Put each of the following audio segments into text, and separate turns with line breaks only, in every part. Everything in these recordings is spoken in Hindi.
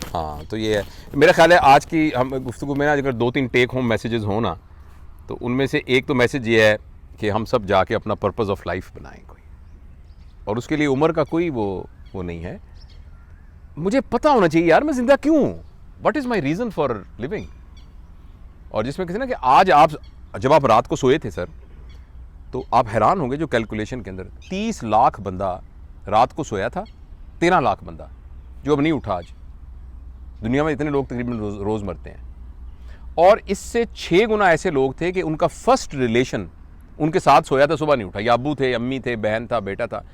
हाँ, तो ये है मेरा ख्याल है आज की हम गुफ्तगू में ना, अगर 2-3 टेक होम मैसेजेस हो ना, तो उनमें से एक तो मैसेज ये है कि हम सब जाके अपना पर्पस ऑफ लाइफ बनाएं कोई, और उसके लिए उम्र का कोई वो नहीं है। मुझे पता होना चाहिए यार मैं जिंदा क्यों हूँ, what is my reason for living. और जिसमें कहते ना कि आज आप जब आप रात को सोए थे सर, तो आप हैरान होंगे जो कैलकुलेशन के अंदर 30 लाख बंदा रात को सोया था, 13 लाख बंदा जो अब नहीं उठा। आज दुनिया में इतने लोग तकरीबन रोज़ मरते हैं, और इससे 6 गुना ऐसे लोग थे कि उनका फर्स्ट रिलेशन उनके साथ सोया था, सुबह नहीं उठा, या अब्बू थे, अम्मी थे, बहन था, बेटा था।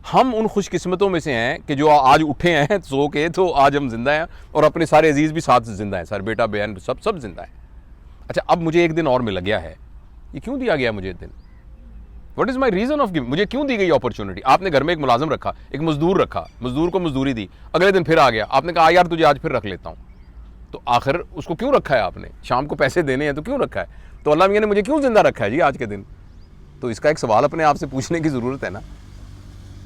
हम उन खुशकिस्मतों में से हैं कि जो आज उठे हैं सो के, तो आज हम जिंदा हैं, और अपने सारे अजीज़ भी साथ जिंदा हैं, सारे बेटा बहन सब जिंदा हैं। अच्छा, अब मुझे एक दिन और मिल गया है, ये क्यों दिया गया मुझे दिन? What is my reason of giving? मुझे क्यों दी गई अपॉर्चुनिटी? आपने घर में एक मुलाजिम रखा, एक मजदूर रखा, मजदूर को मजदूरी दी, अगले दिन फिर आ गया, आपने कहा यार तुझे आज फिर रख लेता हूँ। तो आखिर उसको क्यों रखा है आपने? शाम को पैसे देने हैं तो क्यों रखा है? तो अल्लाह मियां ने मुझे क्यों जिंदा रखा है जी आज के दिन? तो इसका एक सवाल अपने आप से पूछने की ज़रूरत है ना।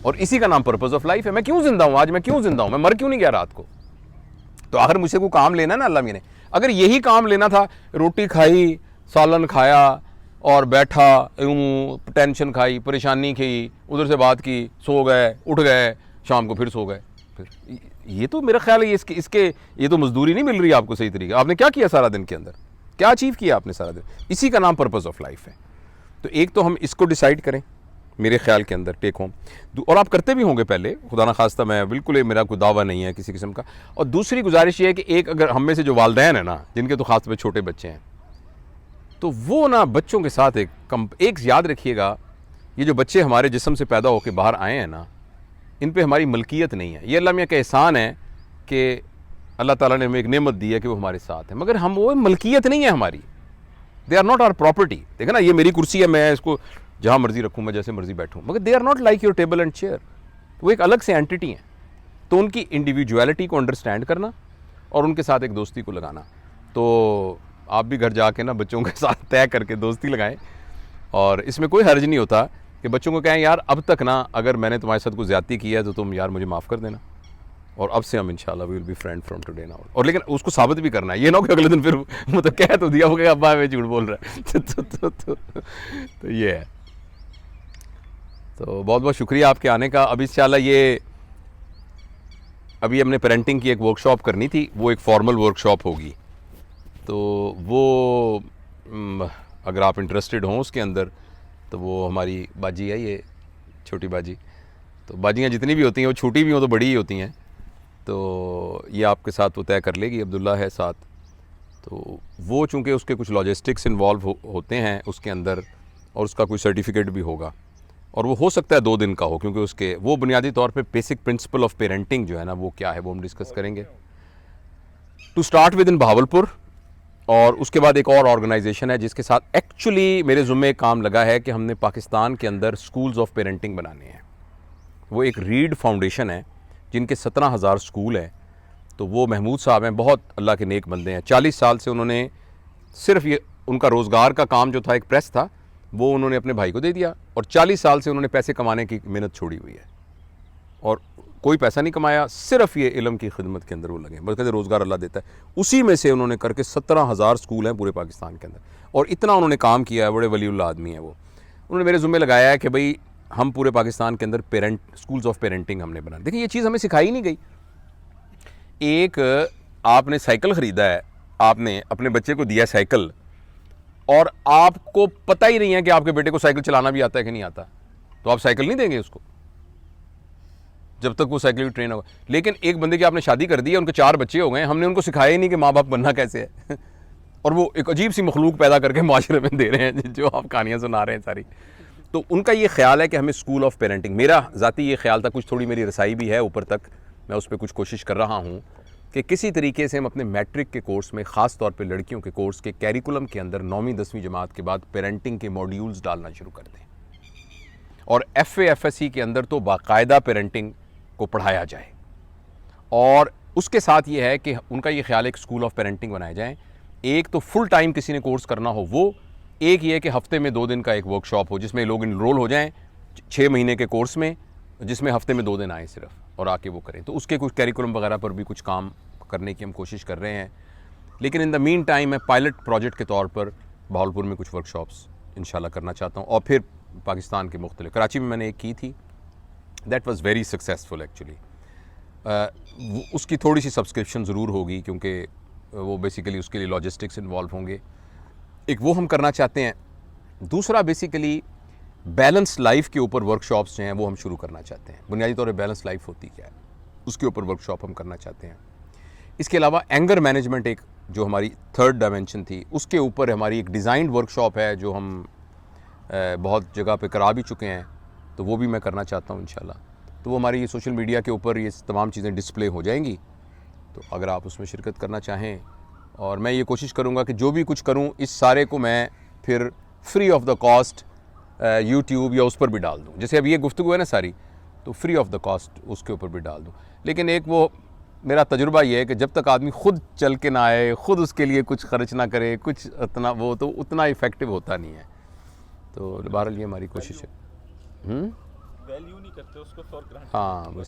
और इसी का नाम पर्पस ऑफ लाइफ है। मैं क्यों जिंदा हूँ आज, मैं क्यों जिंदा हूँ, मैं मर क्यों नहीं गया रात को? तो आखिर मुझसे कोई काम लेना है ना अल्लाह मियां ने। अगर यही काम लेना था, रोटी खाई, सालन खाया और बैठा, यूँ टेंशन खाई, परेशानी की, उधर से बात की, सो गए, उठ गए, शाम को फिर सो गए, फिर ये तो मेरा ख्याल है इसके ये तो मजदूरी नहीं मिल रही आपको सही तरीके। आपने क्या किया सारा दिन के अंदर, क्या अचीव किया आपने सारा दिन? इसी का नाम पर्पस ऑफ लाइफ है। तो एक तो हम इसको डिसाइड करें मेरे ख्याल के अंदर, टेक होम, और आप करते भी होंगे पहले, खुदा ना खास्ता, मैं बिल्कुल मेरा कोई दावा नहीं है किसी किस्म का। और दूसरी गुजारिश ये है कि एक अगर हम में से जो वालदैन है ना, जिनके तो खास तौर पर छोटे बच्चे हैं, तो वो ना बच्चों के साथ एक याद रखिएगा, ये जो बच्चे हमारे जिस्म से पैदा होकर बाहर आए हैं ना, इन पे हमारी मलकियत नहीं है। ये अल्लाह मियां का एहसान है कि अल्लाह ताला ने हमें एक नेमत दी है कि वो हमारे साथ है, मगर हम वो मलकियत नहीं है हमारी। They are not our property. देखा ना, ये मेरी कुर्सी है, मैं इसको जहाँ मर्जी रखूँ, मैं जैसे मर्जी बैठूँ, मगर they are not like your table and chair. वो एक अलग से एंटिटी हैं। तो उनकी इंडिविजुअलिटी को अंडरस्टैंड करना और उनके साथ एक दोस्ती को लगाना। तो आप भी घर जाके ना बच्चों के साथ तय करके दोस्ती लगाएं, और इसमें कोई हर्ज नहीं होता कि बच्चों को कहें यार अब तक ना अगर मैंने तुम्हारे साथ कुछ ज़्यादती की है तो तुम यार मुझे माफ़ कर देना, और अब से हम इंशाल्लाह we will be friend from today now. और लेकिन उसको साबित भी करना है, ये ना हो कि अगले दिन फिर मतलब कह तो दिया होगा अब्बा मैं झूठ बोल रहा है। तो ये है। तो बहुत बहुत शुक्रिया आपके आने का। अब इंशाल्लाह अभी हमने पेरेंटिंग की एक वर्कशॉप करनी थी, वो एक फॉर्मल वर्कशॉप होगी। तो वो अगर आप इंटरेस्टेड हों उसके अंदर, तो वो हमारी बाजी है, ये छोटी बाजी। तो बाजियाँ जितनी भी होती हैं वो छोटी भी हों तो बड़ी ही होती हैं। तो ये आपके साथ वो तय कर लेगी, अब्दुल्ला है साथ। तो वो चूँकि उसके कुछ लॉजिस्टिक्स इन्वॉल्व होते हैं उसके अंदर, और उसका कोई सर्टिफिकेट भी होगा, और वो हो सकता है 2 दिन का हो, क्योंकि उसके वो बुनियादी तौर पे बेसिक प्रिंसिपल ऑफ पेरेंटिंग जो है ना वो क्या है वो हम डिस्कस करेंगे। To start with in Bahawalpur, और उसके बाद एक और ऑर्गेनाइजेशन है जिसके साथ एक्चुअली मेरे ज़ुम्मे काम लगा है कि हमने पाकिस्तान के अंदर स्कूल्स ऑफ पेरेंटिंग बनाने हैं। वो एक रीड फाउंडेशन है जिनके 17,000 स्कूल हैं। तो वो महमूद साहब हैं, बहुत अल्लाह के नेक बंदे हैं। 40 साल से उन्होंने सिर्फ ये उनका रोज़गार का काम जो था, एक प्रेस था, वो उन्होंने अपने भाई को दे दिया, और 40 साल से उन्होंने पैसे कमाने की मेहनत छोड़ी हुई है, और कोई पैसा नहीं कमाया, सिर्फ ये इल्म की खिदमत के अंदर वो लगे। बल्कि रोज़गार अल्लाह देता है, उसी में से उन्होंने करके 17,000 स्कूल हैं पूरे पाकिस्तान के अंदर, और इतना उन्होंने काम किया है। बड़े वलीउल्लाह आदमी है वो। उन्होंने मेरे ज़ुम्मे लगाया है कि भाई हम पूरे पाकिस्तान के अंदर स्कूल्स ऑफ पेरेंटिंग हमने बनाए। देखिए ये चीज़ हमें सिखाई नहीं गई। एक आपने साइकिल ख़रीदा है, आपने अपने बच्चे को दिया साइकिल, और आपको पता ही नहीं है कि आपके बेटे को साइकिल चलाना भी आता है कि नहीं आता, तो आप साइकिल नहीं देंगे उसको जब तक वो साइकिल की ट्रेन होगा। लेकिन एक बंदे की आपने शादी कर दी है, उनके 4 बच्चे हो गए, हमने उनको सिखाया ही नहीं कि माँ बाप बनना कैसे है। और वो एक अजीब सी मखलूक पैदा करके माशरे में दे रहे हैं, जो आप कहानियाँ सुना रहे हैं सारी। तो उनका ये ख्याल है कि हमें स्कूल ऑफ पेरेंटिंग, मेरा ज़ाती ये ख्याल था, कुछ थोड़ी मेरी रसाई भी है ऊपर तक, मैं उस पर कुछ कोशिश कर रहा हूँ कि किसी तरीके से हम अपने मैट्रिक के कोर्स में, ख़ास तौर पे लड़कियों के कोर्स के कैरिकुलम के अंदर 9वीं 10वीं जमात के बाद पेरेंटिंग के मॉड्यूल्स डालना शुरू कर दें, और FA FSC के अंदर तो बाकायदा पेरेंटिंग को पढ़ाया जाए। और उसके साथ ये है कि उनका ये ख्याल है कि स्कूल ऑफ पेरेंटिंग बनाए जाएँ। एक तो फुल टाइम किसी ने कोर्स करना हो वो, एक ये कि हफ्ते में 2 दिन का एक वर्कशॉप हो जिसमें लोग इनरोल हो जाएं 6 महीने के कोर्स में, जिसमें हफ्ते में 2 दिन आए सिर्फ, और आके वो करें। तो उसके कुछ कैरिकुलम वगैरह पर भी कुछ काम करने की हम कोशिश कर रहे हैं। लेकिन इन द मीन टाइम मैं पायलट प्रोजेक्ट के तौर पर भावलपुर में कुछ वर्कशॉप्स इंशाल्लाह करना चाहता हूँ, और फिर पाकिस्तान के मुख्तलिफ, कराची में मैंने एक की थी, that was very successful actually. उसकी थोड़ी सी सब्सक्रिप्शन ज़रूर होगी क्योंकि वो बेसिकली उसके लिए लॉजिस्टिक्स इन्वॉल्व होंगे, एक वो हम करना चाहते हैं। दूसरा बेसिकली बैलेंस लाइफ के ऊपर वर्कशॉप्स जो हैं वो हम शुरू करना चाहते हैं। बुनियादी तौर पर बैलेंस लाइफ होती क्या है उसके ऊपर वर्कशॉप हम करना चाहते हैं। इसके अलावा एंगर मैनेजमेंट एक जो हमारी थर्ड डायमेंशन थी, उसके ऊपर हमारी एक डिज़ाइंड वर्कशॉप है जो हम बहुत जगह पे करा भी चुके हैं, तो वो भी मैं करना चाहता हूँ इंशाल्लाह। तो वो हमारी ये सोशल मीडिया के ऊपर ये तमाम चीज़ें डिस्प्ले हो जाएंगी, तो अगर आप उसमें शिरकत करना चाहें, और मैं ये कोशिश करूँगा कि जो भी कुछ करूँ इस सारे को मैं फिर free of the cost YouTube या उस पर भी डाल दूँ। जैसे अब ये गुफ्तगू है ना सारी, तो फ्री ऑफ द कॉस्ट उसके ऊपर भी डाल दूँ। लेकिन एक वो मेरा तजुर्बा ये है कि जब तक आदमी खुद चल के ना आए, खुद उसके लिए कुछ खर्च ना करे, कुछ उतना वो तो उतना इफ़ेक्टिव होता नहीं है। तो बहरहाल ये हमारी कोशिश है।
वैल्यू नहीं करते उसको फॉर ग्रांटेड।
हाँ बस